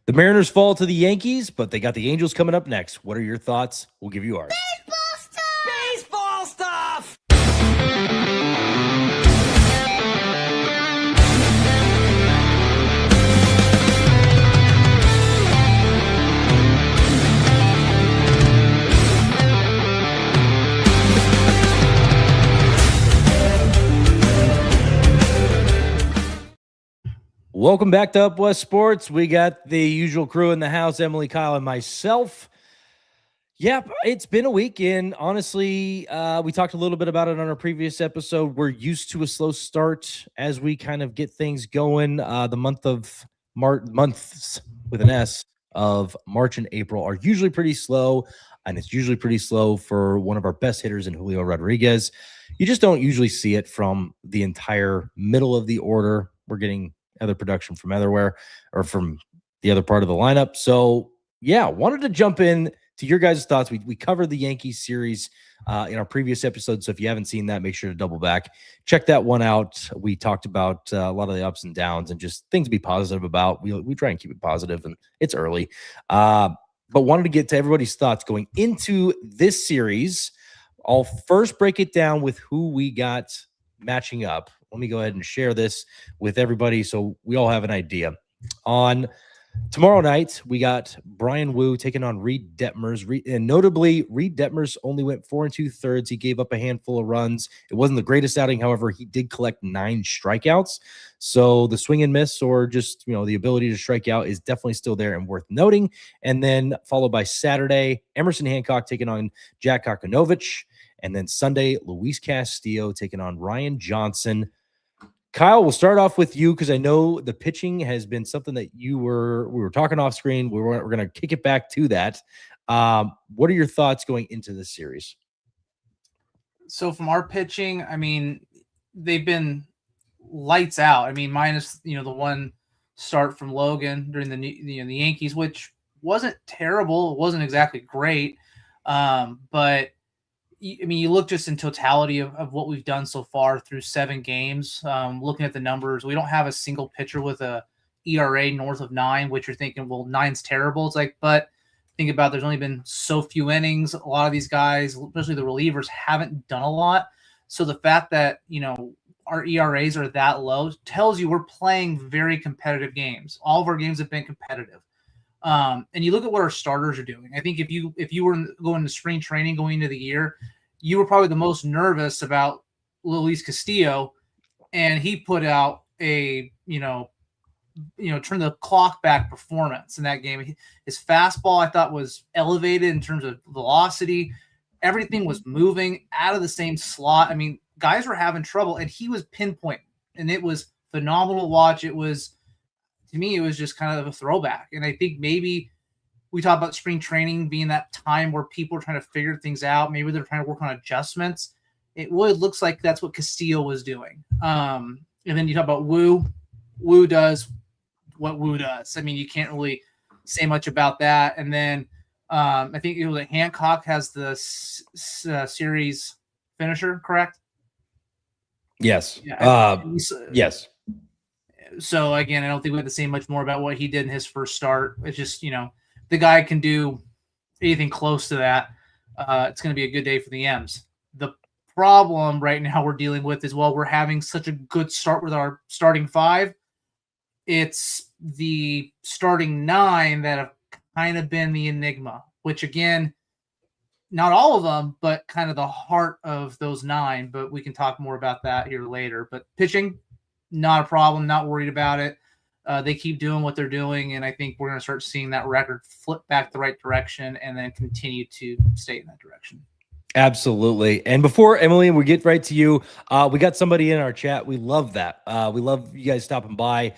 The Mariners fall to the Yankees, but they got the Angels coming up next. What are your thoughts? We'll give you ours. Baseball stuff! Welcome back to Up West Sports. We got the usual crew in the house, Emily, Kyle, and myself. Yep, it's been a week, and honestly, we talked a little bit about it on our previous episode. We're used to a slow start as we kind of get things going. The month of months with an S of March and April are usually pretty slow, and it's usually pretty slow for one of our best hitters in Julio Rodriguez. You just don't usually see it from the entire middle of the order. We're getting other production from everywhere or from the other part of the lineup. So, yeah, wanted to jump in to your guys' thoughts. We covered the Yankees series in our previous episode. So if you haven't seen that, make sure to double back. Check that one out. We talked about a lot of the ups and downs and just things to be positive about. We try and keep it positive, and it's early. But wanted to get to everybody's thoughts going into this series. I'll first break it down with who we got matching up. Let me go ahead and share this with everybody so we all have an idea. On tomorrow night, we got Brian Wu taking on Reed Detmers. And notably, Reed Detmers only went 4 2/3. He gave up a handful of runs. It wasn't the greatest outing. However, he did collect 9 strikeouts. So the swing and miss, or just, the ability to strike out, is definitely still there and worth noting. And then followed by Saturday, Emerson Hancock taking on Jack Kokonovich. And then Sunday, Luis Castillo taking on Ryan Johnson. Kyle, we'll start off with you because I know the pitching has been something that we were talking off screen. We're going to kick it back to that. What are your thoughts going into this series? So from our pitching, I mean, they've been lights out. I mean, minus the one start from Logan during the Yankees, which wasn't terrible. It wasn't exactly great, but. I mean, you look just in totality of what we've done so far through 7 games, looking at the numbers, we don't have a single pitcher with a ERA north of 9, which you're thinking, well, 9's terrible. It's like, but think about there's only been so few innings. A lot of these guys, especially the relievers, haven't done a lot. So the fact that, our ERAs are that low tells you we're playing very competitive games. All of our games have been competitive. And you look at what our starters are doing. I think if you were going to spring training going into the year, you were probably the most nervous about Luis Castillo, and he put out a turn the clock back performance in that game. His fastball I thought was elevated in terms of velocity. Everything was moving out of the same slot. I mean, guys were having trouble, and he was pinpointing, and it was phenomenal to watch. It was. To me, it was just kind of a throwback. And I think maybe we talk about spring training being that time where people are trying to figure things out. Maybe they're trying to work on adjustments. It really looks like that's what Castillo was doing. And then you talk about Wu. Wu does what Wu does. I mean, you can't really say much about that. And then I think it was like Hancock has the series finisher, correct? Yes. Yeah. Yes. So, again, I don't think we have to say much more about what he did in his first start. It's just, the guy can do anything close to that. It's going to be a good day for the M's. The problem right now we're dealing with is, we're having such a good start with our starting 5. It's the starting 9 that have kind of been the enigma, which, again, not all of them, but kind of the heart of those 9. But we can talk more about that here later. But pitching, not a problem, not worried about it. They keep doing what they're doing, and I think we're going to start seeing that record flip back the right direction and then continue to stay in that direction. Absolutely. And before, Emily, we get right to you, we got somebody in our chat. We love that. We love you guys stopping by.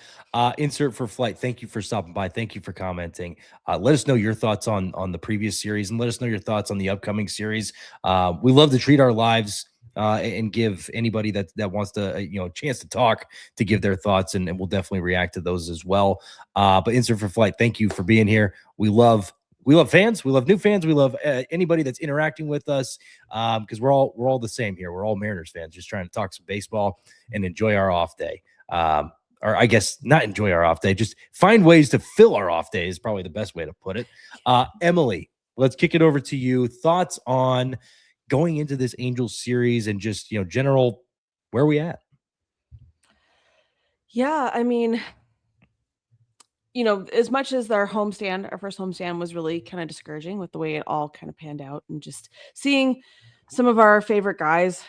Insert for flight. Thank you for stopping by. Thank you for commenting. Let us know your thoughts on the previous series, and let us know your thoughts on the upcoming series. We love to treat our lives and give anybody that wants to, a chance to talk, to give their thoughts, and we'll definitely react to those as well. But Insert for Flight, thank you for being here. We love fans. We love new fans. We love anybody that's interacting with us, because we're all the same here. We're all Mariners fans, just trying to talk some baseball and enjoy our off day. All or I guess not enjoy our off day, just find ways to fill our off day is probably the best way to put it. Emily, let's kick it over to you. Thoughts on going into this Angels series and just, general, where are we at? Yeah, I mean, as much as our first homestand was really kind of discouraging with the way it all kind of panned out and just seeing some of our favorite guys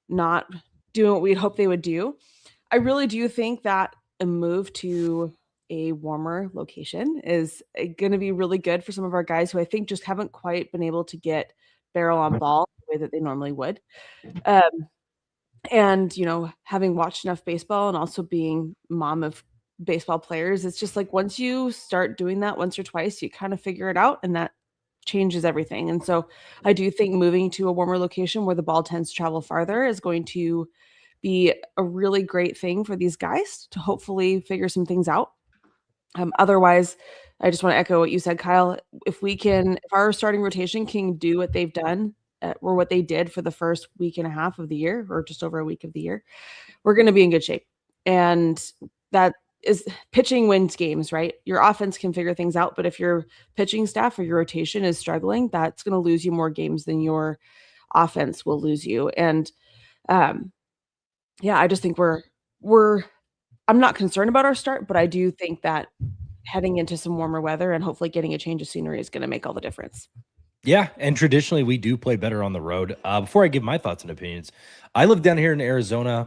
not doing what we'd hoped they would do. I really do think that a move to a warmer location is going to be really good for some of our guys who I think just haven't quite been able to get barrel on ball the way that they normally would. And, having watched enough baseball and also being mom of baseball players, it's just like once you start doing that once or twice, you kind of figure it out and that changes everything. And so I do think moving to a warmer location where the ball tends to travel farther is going to be a really great thing for these guys to hopefully figure some things out. Otherwise, I just want to echo what you said, Kyle. If our starting rotation can do what they've done or what they did for the first week and a half of the year, or just over a week of the year, we're going to be in good shape. And that is pitching wins games, right? Your offense can figure things out, but if your pitching staff or your rotation is struggling, that's going to lose you more games than your offense will lose you. And I just think I'm not concerned about our start, but I do think that heading into some warmer weather and hopefully getting a change of scenery is going to make all the difference. Yeah, and traditionally we do play better on the road. Before I give my thoughts and opinions, I live down here in Arizona.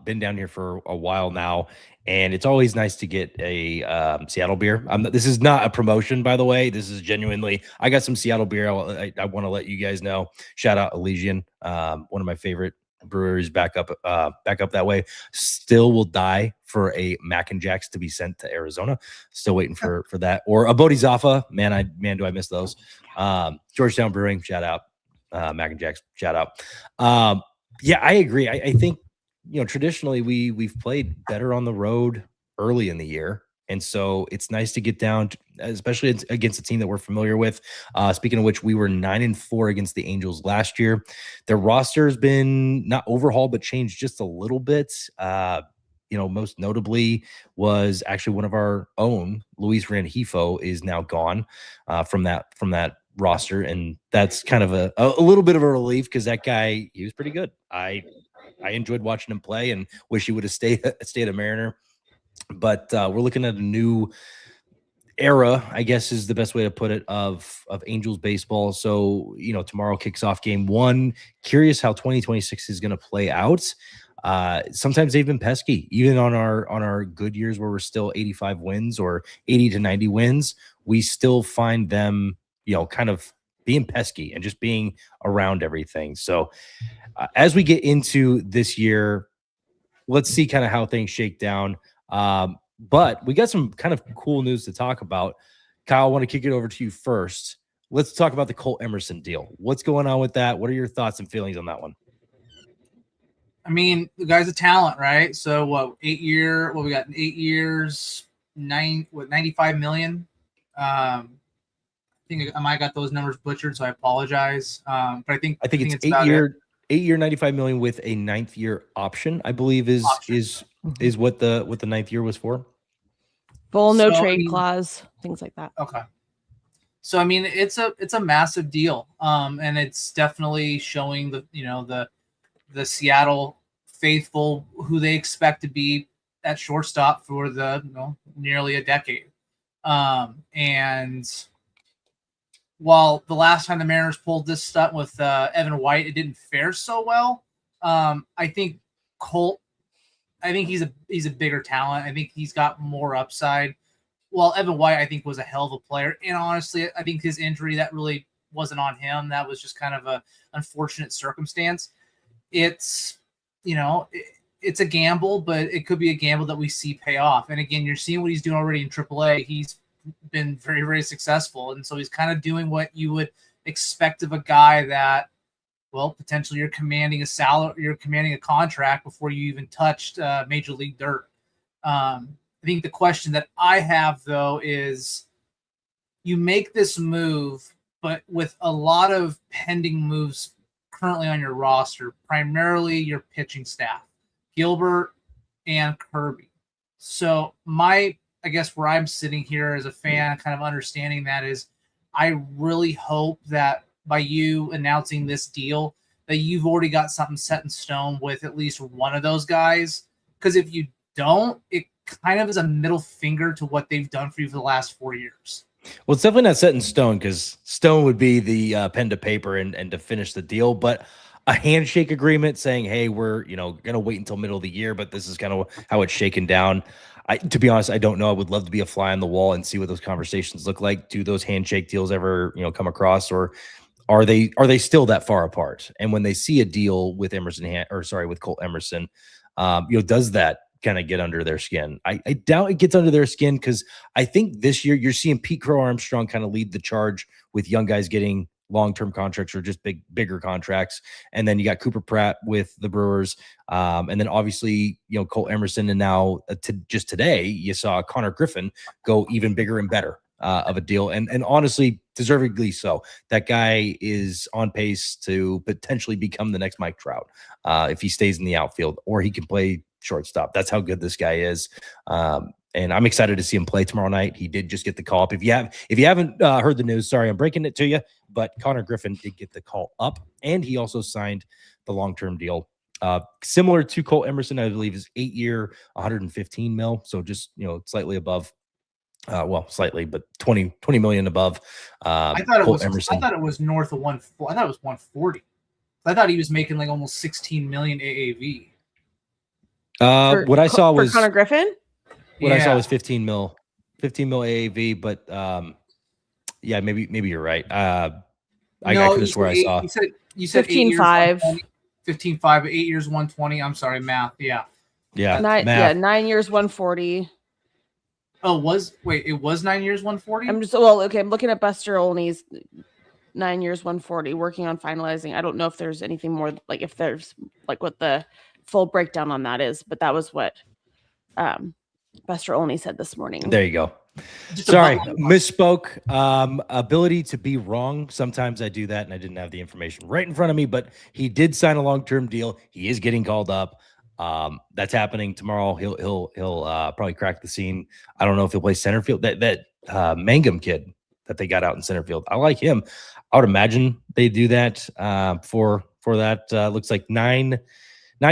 Been down here for a while now, and it's always nice to get a Seattle beer. This is not a promotion, by the way. This is genuinely. I got some Seattle beer. I want to let you guys know. Shout out Elysian, one of my favorite breweries back up that way. Still will die for a Mac and Jacks to be sent to Arizona. Still waiting for that, or a Bodhisattva. Man, do I miss those. Georgetown Brewing, shout out. Mac and Jacks, shout out. Yeah, I agree. I think traditionally we've played better on the road early in the year. And so it's nice to get down, especially against a team that we're familiar with. Speaking of which, we were 9-4 against the Angels last year. Their roster has been not overhauled, but changed just a little bit. Most notably was actually one of our own, Luis Rengifo, is now gone from that roster, and that's kind of a little bit of a relief because that guy, he was pretty good. I enjoyed watching him play and wish he would have stayed a Mariner. But we're looking at a new era, I guess is the best way to put it, of Angels baseball. So, tomorrow kicks off game 1. Curious how 2026 is going to play out. Sometimes they've been pesky, even on our good years where we're still 85 wins or 80 to 90 wins. We still find them, kind of being pesky and just being around everything. So as we get into this year, let's see kind of how things shake down. But we got some kind of cool news to talk about. Kyle, I want to kick it over to you first. Let's talk about the Cole Emerson deal. What's going on with that? What are your thoughts and feelings on that one? I mean, the guy's a talent, right? So we got 8 years, 95 million. I think I might got those numbers butchered, so I apologize. But I think it's 8-year, 95 million with a 9th year option, I believe is what the 9th year was for. Full no trade clause, things like that. Okay. So I mean, it's a massive deal. And it's definitely showing the Seattle faithful who they expect to be at shortstop for nearly a decade. And while the last time the Mariners pulled this stunt with Evan White, it didn't fare so well. I think Colt, he's a bigger talent. I think he's got more upside. Well, Evan White, I think, was a hell of a player. And honestly, I think his injury, that really wasn't on him. That was just kind of a unfortunate circumstance. It's, it's a gamble, but it could be a gamble that we see pay off. And again, you're seeing what he's doing already in AAA. He's been very, very successful. And so he's kind of doing what you would expect of a guy that, well, potentially you're commanding a salary, you're commanding a contract before you even touched major league dirt. I think the question that I have, though, is you make this move, but with a lot of pending moves currently on your roster, primarily your pitching staff, Gilbert and Kirby. So I guess where I'm sitting here as a fan, kind of understanding that is, I really hope that by you announcing this deal, that you've already got something set in stone with at least one of those guys. Because if you don't, it kind of is a middle finger to what they've done for you for the last 4 years. Well, it's definitely not set in stone because stone would be the pen to paper and to finish the deal. But a handshake agreement saying, hey, we're going to wait until middle of the year, but this is kind of how it's shaken down. To be honest, I don't know. I would love to be a fly on the wall and see what those conversations look like. Do those handshake deals ever come across, or are they still that far apart? And when they see a deal with with Colt Emerson, does that kind of get under their skin? I doubt it gets under their skin because I think this year you're seeing Pete Crow Armstrong kind of lead the charge with young guys getting long-term contracts or just bigger contracts. And then you got Cooper Pratt with the Brewers. And then obviously, Colt Emerson. And now just today you saw Connor Griffin go even bigger and better of a deal. And honestly, deservedly so. That guy is on pace to potentially become the next Mike Trout if he stays in the outfield, or he can play shortstop. That's how good this guy is. And I'm excited to see him play tomorrow night. He did just get the call up. If you haven't heard the news, sorry, I'm breaking it to you, but Connor Griffin did get the call up, and he also signed the long-term deal. Similar to Colt Emerson, I believe is 8-year, 115 mil. So just, slightly above, slightly, but 20 million above. I thought Colt Emerson. I thought it was north of 140. I thought it was 140. I thought he was making like almost 16 million AAV. What I saw was Connor Griffin. What I saw was 15 mil AAV, but yeah, maybe you're right. I could have swore I saw. You said 15.5. 15.5, 8 years, 120. I'm sorry, math. Yeah. 9 years, 140. Oh, it was 9 years, 140? I'm looking at Buster Olney's 9 years, 140, working on finalizing. I don't know if there's anything more, like if there's like what the full breakdown on that is, but that was what Buster Olney said this morning. There you go. Sorry, misspoke. Ability to be wrong. Sometimes I do that, and I didn't have the information right in front of me, but he did sign a long-term deal. He is getting called up. That's happening tomorrow. He'll probably crack the scene. I don't know if he'll play center field. That Mangum kid that they got out in center field, I like him. I would imagine they do that for that. Looks like 9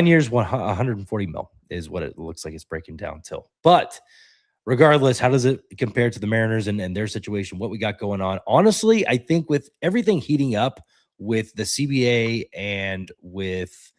years, 140 mil is what it looks like it's breaking down till. But regardless, how does it compare to the Mariners and their situation, what we got going on? Honestly, I think with everything heating up with the CBA and with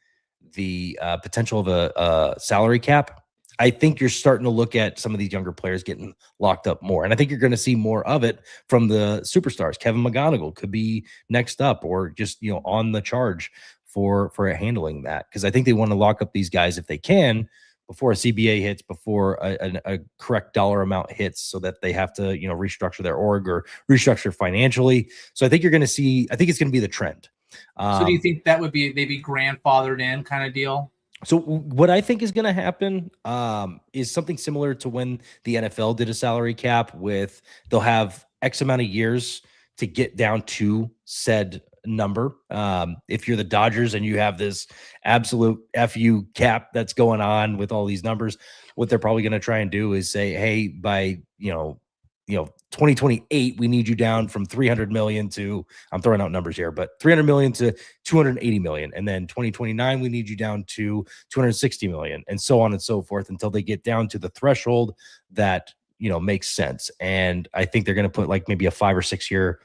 the potential of a salary cap, I think you're starting to look at some of these younger players getting locked up more. And I think you're going to see more of it from the superstars. Kevin McGonigal could be next up, or just, on the charge for handling that. Because I think they want to lock up these guys if they can before a CBA hits, before a correct dollar amount hits, so that they have to, restructure their org or restructure financially. So I think you're going to see, I think it's going to be the trend. So do you think that would be maybe grandfathered in kind of deal? So what I think is going to happen is something similar to when the NFL did a salary cap with, they'll have X amount of years to get down to said number. If you're the Dodgers and you have this absolute FU cap that's going on with all these numbers, what they're probably going to try and do is say, hey, by 2028, we need you down from 300 million to, I'm throwing out numbers here, but 300 million to 280 million. And then 2029, we need you down to 260 million, and so on and so forth, until they get down to the threshold that, makes sense. And I think they're going to put like maybe a 5 or 6 year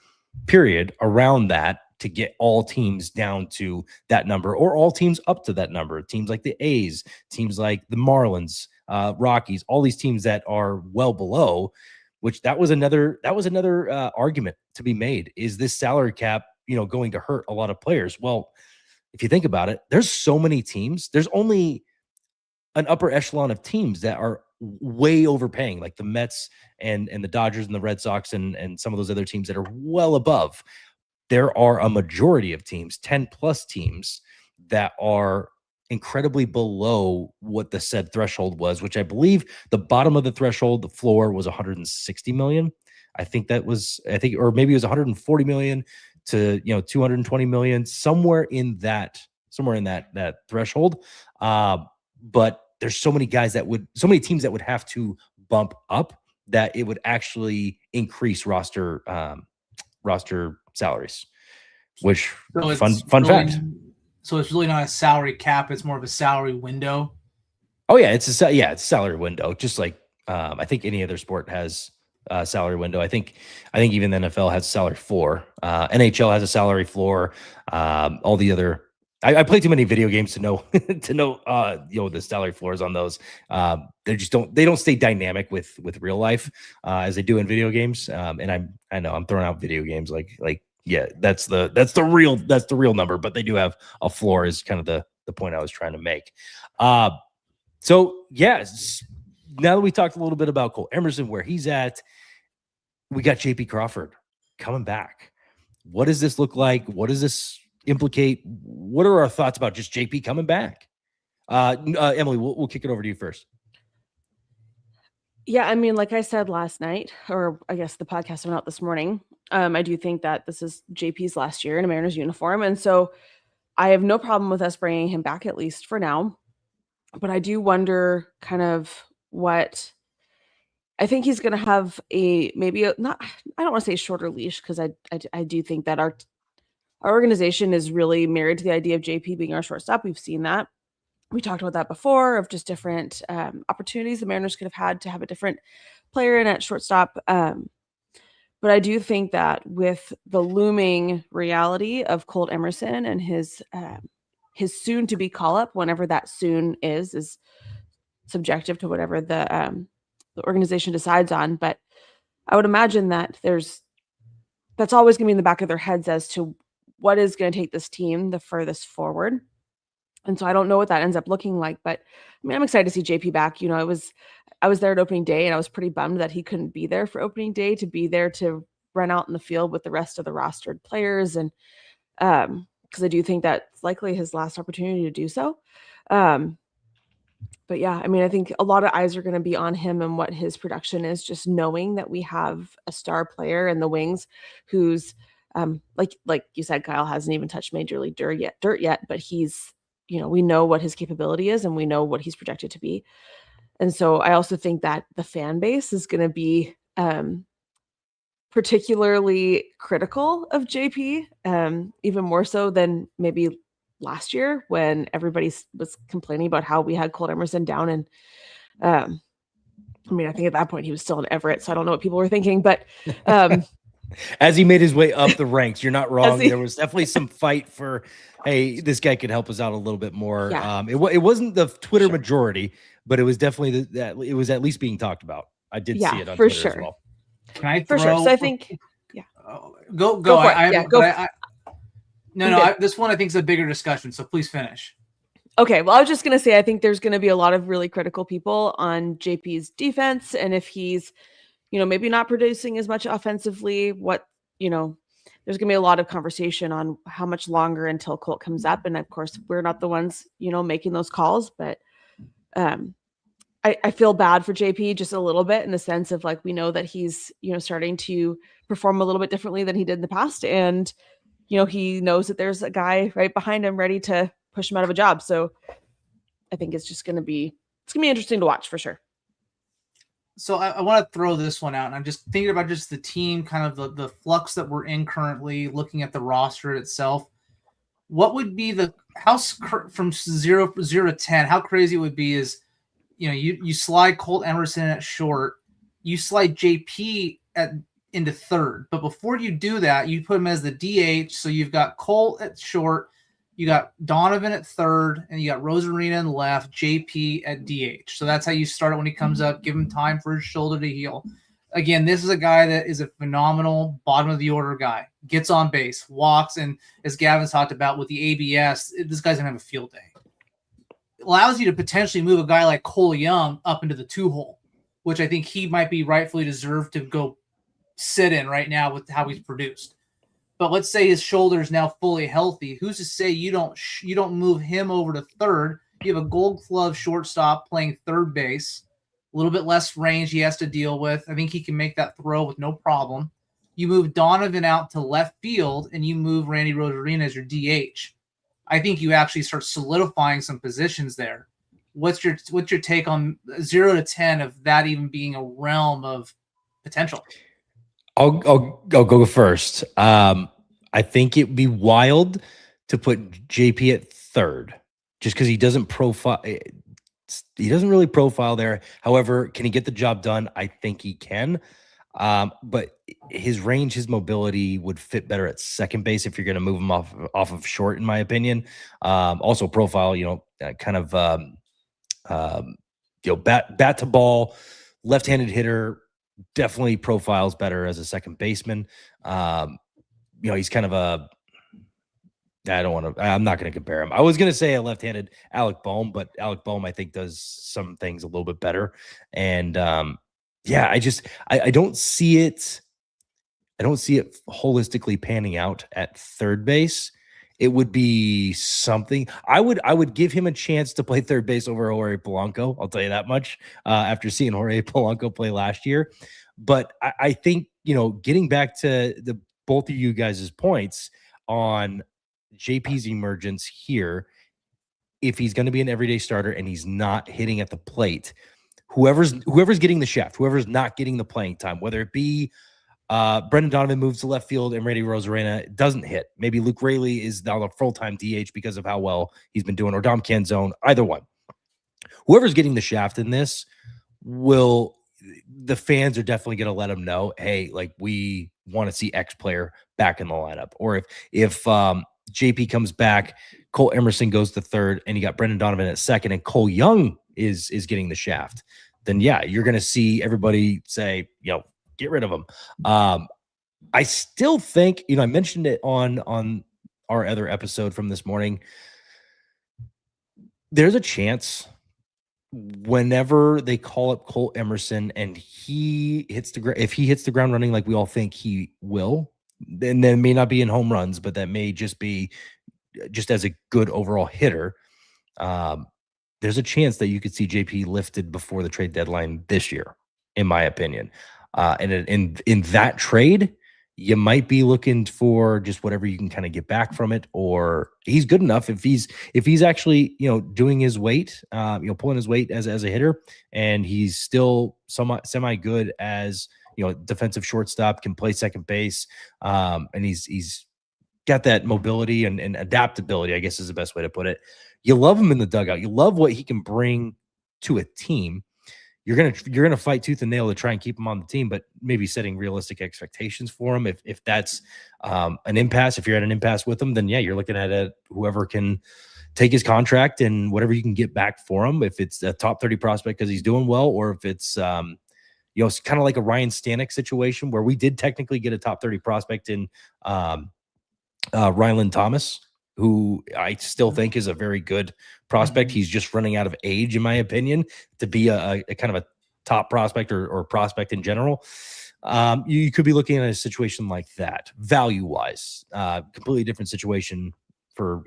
period around that to get all teams down to that number, or all teams up to that number. Teams like the A's, teams like the Marlins, Rockies, all these teams that are well below, which that was another argument to be made. Is this salary cap, going to hurt a lot of players? Well, if you think about it, there's so many teams. There's only an upper echelon of teams that are way overpaying, like the Mets and the Dodgers and the Red Sox and some of those other teams that are well above. There are a majority of teams, 10 plus teams, that are incredibly below what the said threshold was, which I believe the bottom of the threshold, the floor, was 160 million. Or maybe it was 140 million to 220 million, somewhere in that threshold. But there's so many teams that would have to bump up that it would actually increase roster salaries, which So fun really, fact. So it's really not a salary cap; it's more of a salary window. Oh yeah, it's a salary window, just like I think any other sport has a salary window. I think even the NFL has a salary floor. NHL has a salary floor. All the other I play too many video games to know the salary floors on those. They don't stay dynamic with real life as they do in video games. And I know I'm throwing out video games like yeah, that's the real number, but they do have a floor is kind of the point I was trying to make. So yes, now that we talked a little bit about Cole Emerson, where he's at, we got JP Crawford coming back. What does this look like? What does this implicate? What are our thoughts about just JP coming back? Emily, we'll kick it over to you first. Yeah, I mean, like I said last night, or I guess the podcast went out this morning, I do think that this is JP's last year in a Mariners uniform. And so I have no problem with us bringing him back, at least for now. But I do wonder kind of what I think he's going to have I don't want to say shorter leash, because I do think that our organization is really married to the idea of JP being our shortstop. We've seen that. We talked about that before, of just different opportunities the Mariners could have had to have a different player in at shortstop. But I do think that with the looming reality of Colt Emerson and his soon to be call up, whenever that soon is subjective to whatever the organization decides on. But I would imagine that that's always going to be in the back of their heads as to what is going to take this team the furthest forward. And so I don't know what that ends up looking like, but I mean, I'm excited to see JP back. You know, I was there at opening day, and I was pretty bummed that he couldn't be there for opening day, to be there to run out in the field with the rest of the rostered players. And because I do think that's likely his last opportunity to do so. But yeah, I mean, I think a lot of eyes are going to be on him and what his production is, just knowing that we have a star player in the wings who's like you said, Kyle hasn't even touched Major League dirt yet, but he's, we know what his capability is and we know what he's projected to be. And so I also think that the fan base is going to be particularly critical of JP, even more so than maybe last year, when everybody was complaining about how we had Colt Emerson down. And I mean, I think at that point he was still in Everett, so I don't know what people were thinking, but as he made his way up the ranks, you're not wrong. There was definitely some fight for, hey, this guy could help us out a little bit more. Yeah. It wasn't the Twitter majority, but it was definitely that it was at least being talked about. I did see it on for Twitter sure. as well. Can I for sure? So I think, go. This one I think is a bigger discussion. So please finish. Okay, well, I was just going to say, I think there's going to be a lot of really critical people on JP's defense. And if he's, maybe not producing as much offensively, there's going to be a lot of conversation on how much longer until Colt comes up. And of course, we're not the ones, making those calls, but I feel bad for JP just a little bit, in the sense of, like, we know that he's, starting to perform a little bit differently than he did in the past. And, he knows that there's a guy right behind him ready to push him out of a job. So I think it's going to be interesting to watch for sure. So I want to throw this one out, and I'm just thinking about just the team, kind of the flux that we're in currently, looking at the roster itself. What would be from 0 to 10? How crazy it would be is, you slide Colt Emerson at short, you slide JP into third, but before you do that, you put him as the DH. So you've got Colt at short, you got Donovan at third, and you got Rosarina in left, JP at DH. So that's how you start it when he comes up. Give him time for his shoulder to heal. Again, this is a guy that is a phenomenal bottom of the order guy. Gets on base, walks, and as Gavin's talked about with the ABS, this guy's going to have a field day. It allows you to potentially move a guy like Cole Young up into the 2-hole, which I think he might be rightfully deserved to go sit in right now with how he's produced. But let's say his shoulder is now fully healthy. Who's to say you don't move him over to third? You have a Gold Glove shortstop playing third base, a little bit less range he has to deal with. I think he can make that throw with no problem. You move Donovan out to left field, and you move Randy Rosarina as your DH. I think you actually start solidifying some positions there. what's your take on 0 to 10 of that even being a realm of potential? I'll go first. I think it'd be wild to put JP at third, just because he doesn't profile. He doesn't really profile there. However, can he get the job done? I think he can. But his range, his mobility would fit better at second base if you're going to move him off of short, in my opinion. Also, profile, kind of, bat to ball, left-handed hitter, definitely profiles better as a second baseman. He's kind of I'm not going to compare him. I was going to say a left-handed Alec Bohm, but Alec Bohm, I think, does some things a little bit better. And I don't see it. I don't see it holistically panning out at third base. It would be something. I would give him a chance to play third base over Jorge Polanco. I'll tell you that much. After seeing Jorge Polanco play last year, but I think getting back to the both of you guys' points on JP's emergence here, if he's going to be an everyday starter and he's not hitting at the plate, whoever's getting the shaft, whoever's not getting the playing time, whether it be Brendan Donovan moves to left field and Randy Rosarena doesn't hit. Maybe Luke Raley is now the full-time DH because of how well he's been doing, or Dom Canzone, either one. Whoever's getting the shaft in this, the fans are definitely going to let them know, hey, like, we want to see X player back in the lineup. Or if JP comes back, Cole Emerson goes to third, and you got Brendan Donovan at second, and Cole Young is getting the shaft, then yeah, you're going to see everybody say, get rid of him. I still think, I mentioned it on our other episode from this morning. There's a chance whenever they call up Cole Emerson and he hits if he hits the ground running like we all think he will, then that may not be in home runs, but that may just be just as a good overall hitter. There's a chance that you could see JP lifted before the trade deadline this year, in my opinion. And in that trade, you might be looking for just whatever you can kind of get back from it, or he's good enough if he's actually doing his weight, pulling his weight as a hitter, and he's still semi good as defensive shortstop, can play second base, and he's got that mobility and adaptability, I guess is the best way to put it. You love him in the dugout. You love what he can bring to a team. You're gonna fight tooth and nail to try and keep him on the team, but maybe setting realistic expectations for him. If that's an impasse, if you're at an impasse with him, then yeah, you're looking at whoever can take his contract and whatever you can get back for him. If it's a top 30 prospect because he's doing well, or if it's it's kind of like a Ryan Stanek situation where we did technically get a top 30 prospect in Ryland Thomas, who I still think is a very good prospect. He's just running out of age, in my opinion, to be a kind of a top prospect or prospect in general. You could be looking at a situation like that, value-wise. Completely different situation for,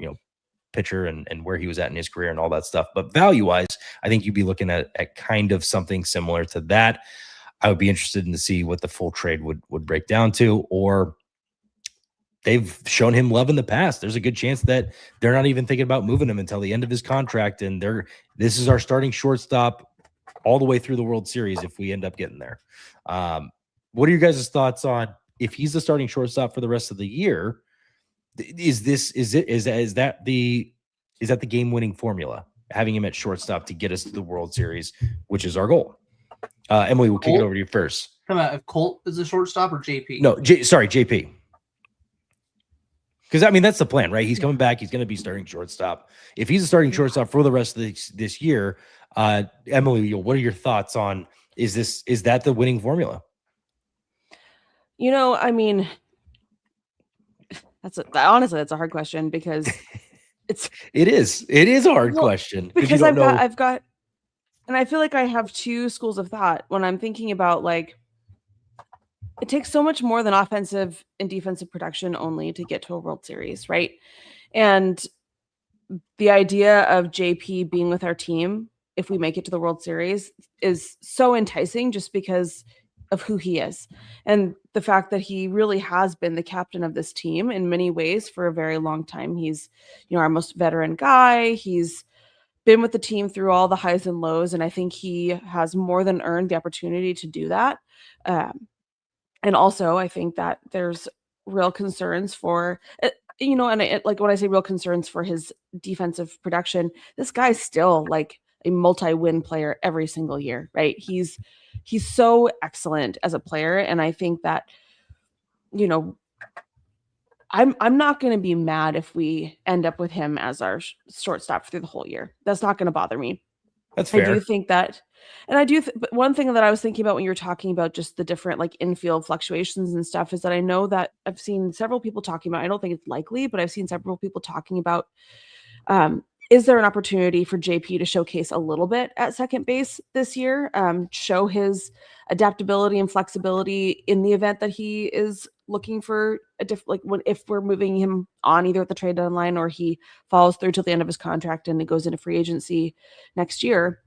pitcher and where he was at in his career and all that stuff. But value-wise, I think you'd be looking at kind of something similar to that. I would be interested in to see what the full trade would break down to, or they've shown him love in the past. There's a good chance that they're not even thinking about moving him until the end of his contract. And this is our starting shortstop all the way through the World Series if we end up getting there. What are your guys' thoughts on if he's the starting shortstop for the rest of the year? Is that the game-winning formula, having him at shortstop to get us to the World Series, which is our goal? Emily, we'll kick it over to you first. Come on, if Colt is the shortstop or JP? No, JP. Because, that's the plan, right? He's coming back. He's going to be starting shortstop. If he's a starting shortstop for the rest of this year, Emily, what are your thoughts on, is that the winning formula? Honestly, that's a hard question because it is a hard question because I've got, and I feel like I have two schools of thought when I'm thinking about, like, it takes so much more than offensive and defensive production only to get to a World Series, right? And the idea of JP being with our team, if we make it to the World Series, is so enticing just because of who he is. And the fact that he really has been the captain of this team in many ways for a very long time. He's, our most veteran guy. He's been with the team through all the highs and lows, and I think he has more than earned the opportunity to do that. And also, I think that there's real concerns for, and like when I say real concerns for his defensive production, this guy's still like a multi-win player every single year, right? He's so excellent as a player, and I think that, I'm not going to be mad if we end up with him as our shortstop through the whole year. That's not going to bother me. That's I fair. do think that, and I do, but one thing that I was thinking about when you were talking about just the different like infield fluctuations and stuff is that I know that I've seen several people talking about, I don't think it's likely, but I've seen several people talking about, is there an opportunity for JP to showcase a little bit at second base this year, show his adaptability and flexibility in the event that he is looking for a different, like if we're moving him on either at the trade deadline or he follows through till the end of his contract and it goes into free agency next year,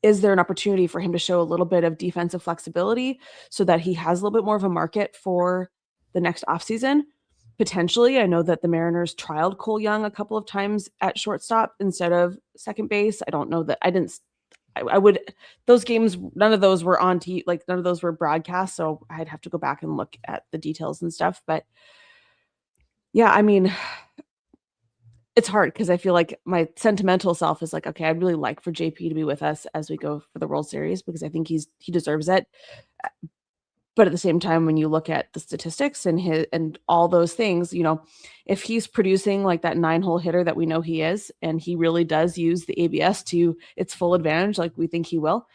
is there an opportunity for him to show a little bit of defensive flexibility so that he has a little bit more of a market for the next offseason? Potentially. I know that the Mariners trialed Cole Young a couple of times at shortstop instead of second base. I don't know that I would, those games, none of those were on TV, like none of those were broadcast. So I'd have to go back and look at the details and stuff. But yeah, I mean, it's hard because I feel like my sentimental self is like, okay, I'd really like for JP to be with us as we go for the World Series because I think he deserves it. But at the same time, when you look at the statistics and all those things, if he's producing like that 9-hole hitter that we know he is, and he really does use the ABS to its full advantage, like we think he will,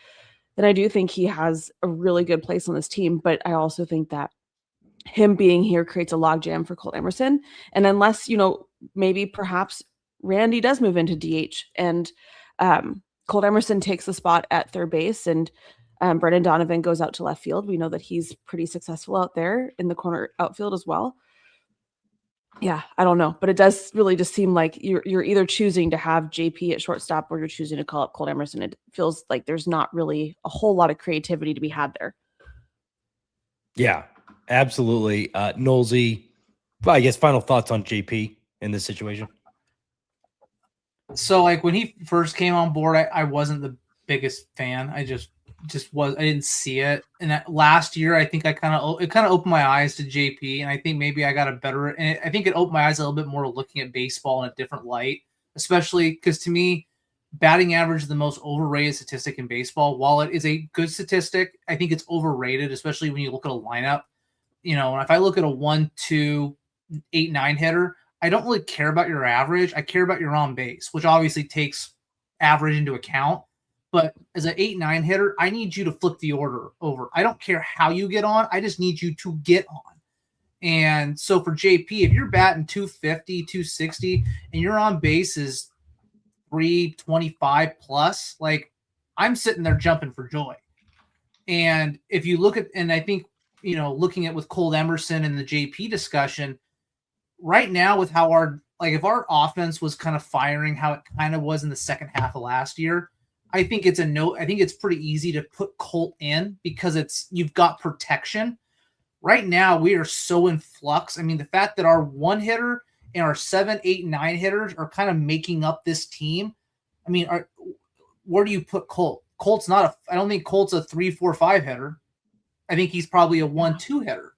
then I do think he has a really good place on this team. But I also think that him being here creates a logjam for Colt Emerson. And unless, maybe perhaps Randy does move into DH and Colt Emerson takes the spot at third base and Brendan Donovan goes out to left field. We know that he's pretty successful out there in the corner outfield as well. Yeah, I don't know, but it does really just seem like you're either choosing to have JP at shortstop or you're choosing to call up Colt Emerson. It feels like there's not really a whole lot of creativity to be had there. Yeah, absolutely. Nolsey, well, I guess final thoughts on JP in this situation. So like when he first came on board, I wasn't the biggest fan. I just was, I didn't see it. And that last year, I think it kind of opened my eyes to JP, and I think maybe I got a better, and I think it opened my eyes a little bit more looking at baseball in a different light, especially because to me, batting average is the most overrated statistic in baseball. While it is a good statistic, I think it's overrated, especially when you look at a lineup. If I look at a 1, 2, 8, 9 hitter, I don't really care about your average. I care about your on base, which obviously takes average into account. But as an 8, 9 hitter, I need you to flip the order over. I don't care how you get on. I just need you to get on. And so for JP, if you're batting 250, 260, and your on base is 325 plus, like I'm sitting there jumping for joy. And if you look at, and I think, looking at with Colt Emerson and the JP discussion, right now with how if our offense was kind of firing how it kind of was in the second half of last year, I think it's pretty easy to put Colt in because you've got protection. Right now, we are so in flux. I mean, the fact that our 1 hitter and our 7, 8, 9 hitters are kind of making up this team. I mean, where do you put Colt? I don't think Colt's a 3, 4, 5 hitter. I think he's probably a 1, 2 hitter.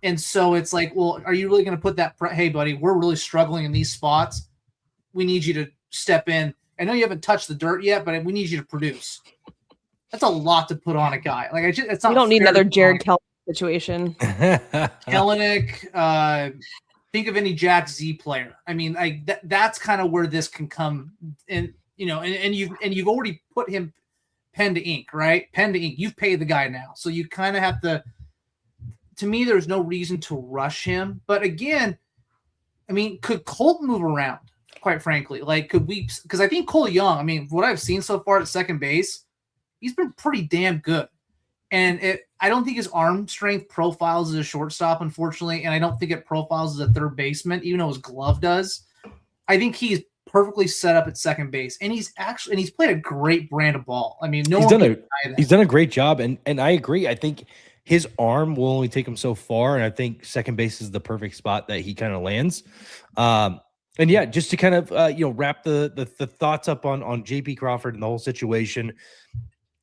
And so it's like, well, are you really going to put that? Hey, buddy, we're really struggling in these spots. We need you to step in. I know you haven't touched the dirt yet, but we need you to produce. That's a lot to put on a guy. Like it's not. We don't need another Jared Kelly situation. Kellenic, think of any Jack Z player. I mean, that's kind of where this can come in, and you've already put him pen to ink, right? Pen to ink. You've paid the guy now, so you kind of have to. To me, there's no reason to rush him. But again, I mean, could Colt move around? Quite frankly, like could we? Because I think Cole Young. I mean, what I've seen so far at second base, he's been pretty damn good. And I don't think his arm strength profiles as a shortstop, unfortunately, and I don't think it profiles as a third baseman, even though his glove does. I think he's perfectly set up at second base, and he's played a great brand of ball. I mean, he's done a great job, and I agree. I think his arm will only take him so far, and I think second base is the perfect spot that he kind of lands. And yeah, just to kind of wrap the thoughts up on JP Crawford and the whole situation.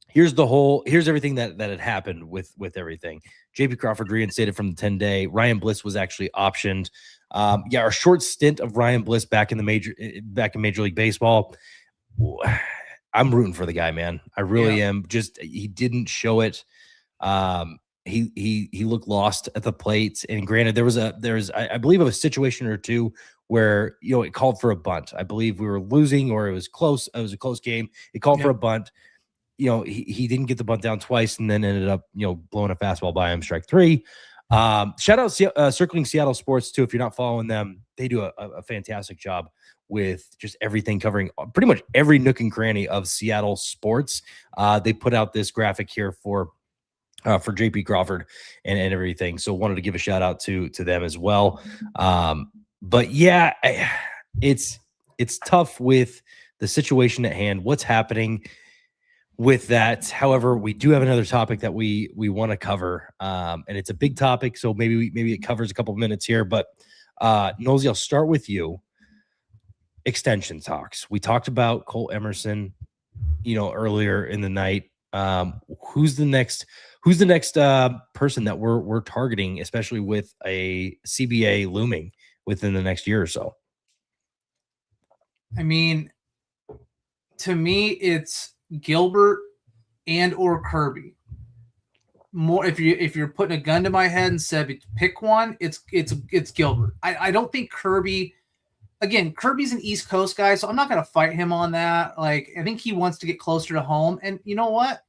Here's everything that had happened with everything. JP Crawford reinstated from the 10-day. Ryan Bliss was actually optioned. Our short stint of Ryan Bliss back in Major League Baseball. I'm rooting for the guy, man. I really am. Just he didn't show it. He looked lost at the plate. And granted, there was I believe a situation or two where it called for a bunt. I believe we were losing or it was close. It was a close game. It called for a bunt. He didn't get the bunt down twice and then ended up blowing a fastball by him, strike 3. Shout out Circling Seattle Sports too. If you're not following them, they do a fantastic job with just everything, covering pretty much every nook and cranny of Seattle sports. They put out this graphic here for JP Crawford and everything. So wanted to give a shout out to them as well. But yeah, it's tough with the situation at hand, what's happening with that. However, we do have another topic that we want to cover. And it's a big topic. So maybe it covers a couple of minutes here, but Nosey, I'll start with you. Extension talks. We talked about Cole Emerson, earlier in the night. Who's the next person that we're targeting, especially with a CBA looming within the next year or so? I mean, to me, it's Gilbert and or Kirby. More if you're putting a gun to my head and said pick one, it's Gilbert. I don't think Kirby. Again, Kirby's an East Coast guy, so I'm not going to fight him on that. Like, I think he wants to get closer to home, and you know what?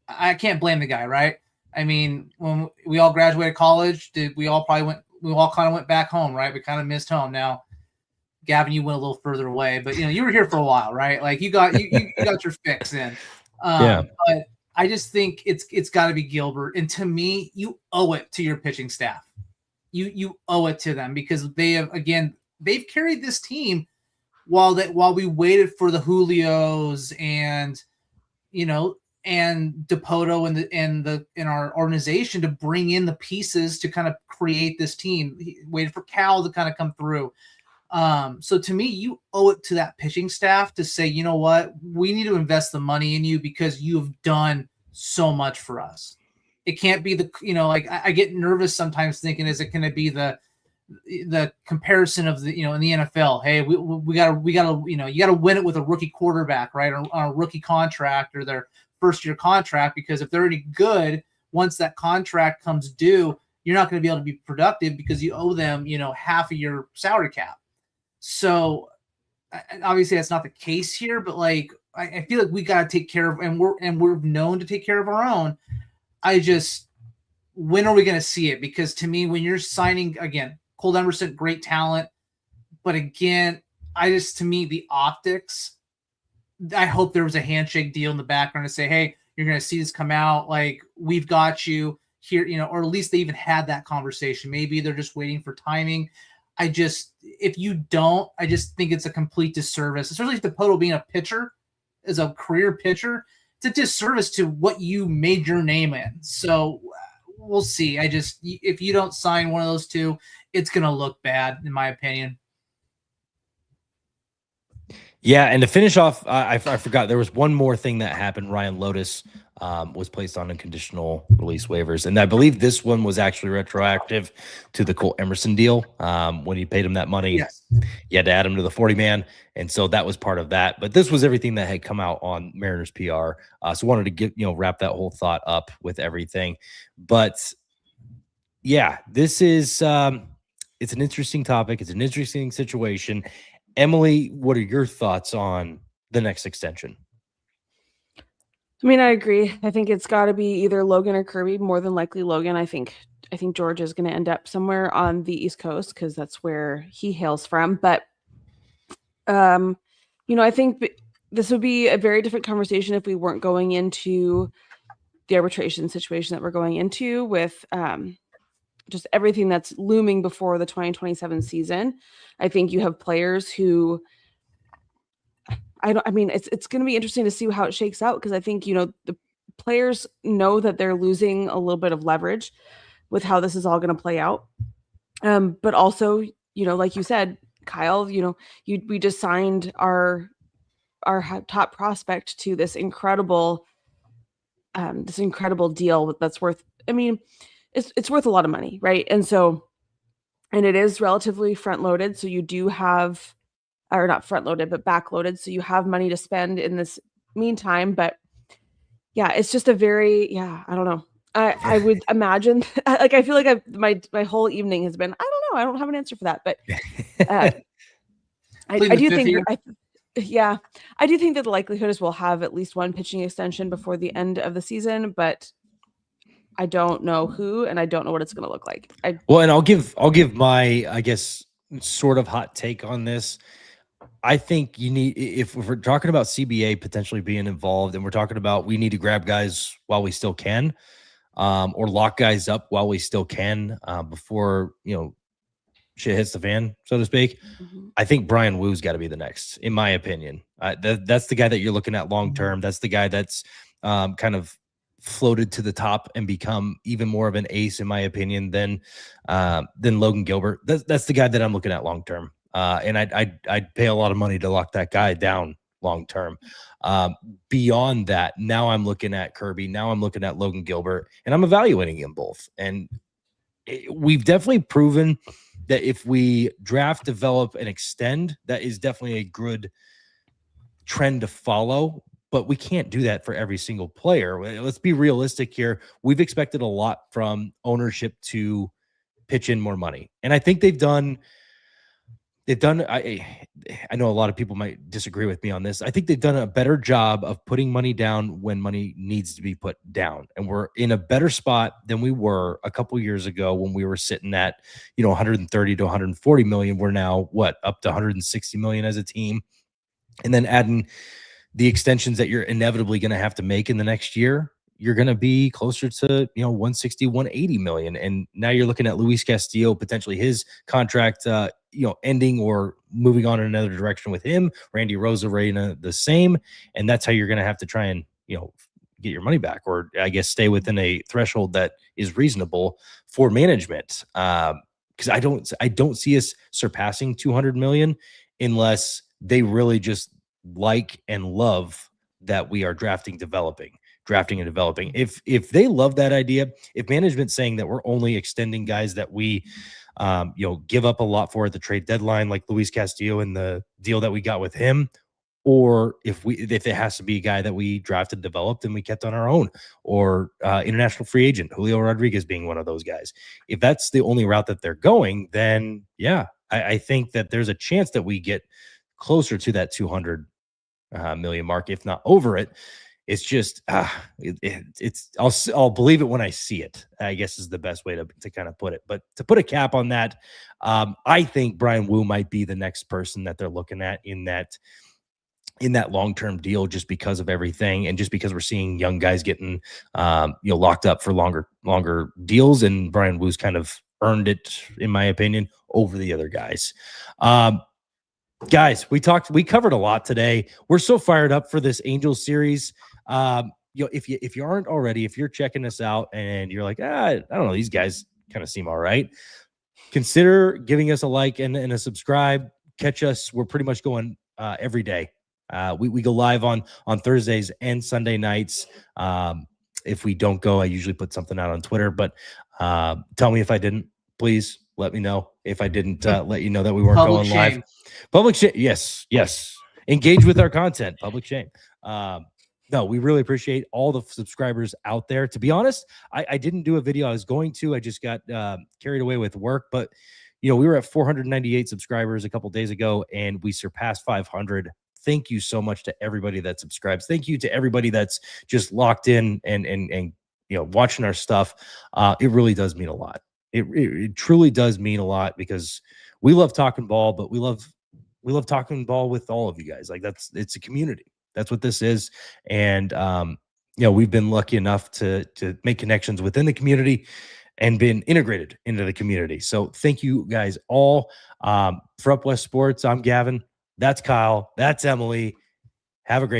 I can't blame the guy, right? I mean, when we all graduated college, we all kind of went back home, right? We kind of missed home. Now, Gavin, you went a little further away, but you were here for a while, right? Like you got your fix in. But I just think it's got to be Gilbert, and to me, you owe it to your pitching staff. You owe it to them because they've carried this team while we waited for the Julios and Dipoto in our organization to bring in the pieces to kind of create this team. He waited for Cal to kind of come through. So to me, you owe it to that pitching staff to say, you know what, we need to invest the money in you because you've done so much for us. It can't be I get nervous sometimes thinking, is it going to be the comparison of the, in the NFL? Hey, we gotta, you gotta win it with a rookie quarterback, right? On a rookie contract or their first year contract, because if they're any good, once that contract comes due, you're not going to be able to be productive because you owe them, half of your salary cap. So obviously that's not the case here, but I feel like we got to take care of, and we're known to take care of our own. When are we going to see it? Because to me, when you're signing, again, Cole Emerson, great talent, but again, to me, the optics, I hope there was a handshake deal in the background to say, hey, you're going to see this come out. Like, we've got you here, or at least they even had that conversation. Maybe they're just waiting for timing. If you don't, I just think it's a complete disservice, especially if Dipoto being a pitcher, as a career pitcher, it's a disservice to what you made your name in. So we'll see. If you don't sign one of those two, it's going to look bad, in my opinion. Yeah, and to finish off, I forgot there was one more thing that happened. Ryan Lotus was placed on unconditional release waivers, and I believe this one was actually retroactive to the Cole Emerson deal. When he paid him that money, yes, you had to add him to the 40-man, and so that was part of that. But this was everything that had come out on Mariners PR. So wanted to wrap that whole thought up with everything. But yeah, this is it's an interesting topic. It's an interesting situation. Emily, what are your thoughts on the next extension? I mean, I agree. I think it's got to be either Logan or Kirby. More than likely Logan. I think George is going to end up somewhere on the East Coast because that's where he hails from. But, I think this would be a very different conversation if we weren't going into the arbitration situation that we're going into with just everything that's looming before the 2027 season. I think you have players who it's going to be interesting to see how it shakes out, because I think, the players know that they're losing a little bit of leverage with how this is all going to play out. But also, like you said, Kyle, we just signed our top prospect to this incredible deal that's worth, I mean, it's worth a lot of money, right? And it is relatively front loaded, so you do have, or not front loaded, but back loaded, so you have money to spend in this meantime. But yeah, it's just I don't know. I would imagine, like, I feel like my whole evening has been, I don't know, I don't have an answer for that, but I do think I do think that the likelihood is we'll have at least one pitching extension before the end of the season, but I don't know who, and I don't know what it's going to look like. Well, and I'll give my, I guess, sort of hot take on this. I think you need, if we're talking about CBA potentially being involved, and we're talking about we need to grab guys while we still can, or lock guys up while we still can, before shit hits the fan, so to speak. Mm-hmm. I think Brian Woo's got to be the next, in my opinion. That's the guy that you're looking at long term. That's the guy that's kind of floated to the top and become even more of an ace, in my opinion, than Logan Gilbert. That's the guy that I'm looking at long term. And I'd pay a lot of money to lock that guy down long term. Beyond that, now I'm looking at Kirby. Now I'm looking at Logan Gilbert, and I'm evaluating them both. And we've definitely proven that if we draft, develop, and extend, that is definitely a good trend to follow. But we can't do that for every single player. Let's be realistic here. We've expected a lot from ownership to pitch in more money, and I think they've done. I know a lot of people might disagree with me on this. I think they've done a better job of putting money down when money needs to be put down. And we're in a better spot than we were a couple years ago when we were sitting at, 130 to 140 million. We're now up to 160 million as a team. And then adding the extensions that you're inevitably going to have to make in the next year, you're going to be closer to, 160, 180 million. And now you're looking at Luis Castillo, potentially his contract, ending or moving on in another direction with him. Randy Rosarena, the same. And that's how you're going to have to try and, get your money back, or I guess stay within a threshold that is reasonable for management. Because I don't see us surpassing 200 million unless they really just like and love that we are drafting and developing. If they love that idea, if management's saying that we're only extending guys that we give up a lot for at the trade deadline, like Luis Castillo and the deal that we got with him, or if it has to be a guy that we drafted, developed, and we kept on our own, or international free agent, Julio Rodriguez being one of those guys. If that's the only route that they're going, then yeah, I think that there's a chance that we get closer to that 200 million mark, if not over it. It's just, I'll believe it when I see it, I guess is the best way to kind of put it. But to put a cap on that, I think Brian Wu might be the next person that they're looking at in that long-term deal, just because of everything. And just because we're seeing young guys getting, locked up for longer deals. And Brian Wu's kind of earned it, in my opinion, over the other guys. Guys, we covered a lot today. We're so fired up for this Angels series. If you aren't already, if you're checking us out and you're like, I don't know, these guys kind of seem all right, consider giving us a like and a subscribe. Catch us. We're pretty much going every day. We go live on Thursdays and Sunday nights. If we don't go, I usually put something out on Twitter, but tell me if I didn't. Please let me know if I didn't let you know that we weren't going live. Public shame. Yes. Engage with our content. Public shame. No, we really appreciate all the subscribers out there. To be honest, I didn't do a video. I was going to. I just got carried away with work. But, we were at 498 subscribers a couple days ago, and we surpassed 500. Thank you so much to everybody that subscribes. Thank you to everybody that's just locked in and watching our stuff. It really does mean a lot. It truly does mean a lot, because we love talking ball, but we love talking ball with all of you guys. Like, it's a community. That's what this is. And, we've been lucky enough to make connections within the community and been integrated into the community. So thank you guys all. For Up West Sports, I'm Gavin. That's Kyle. That's Emily. Have a great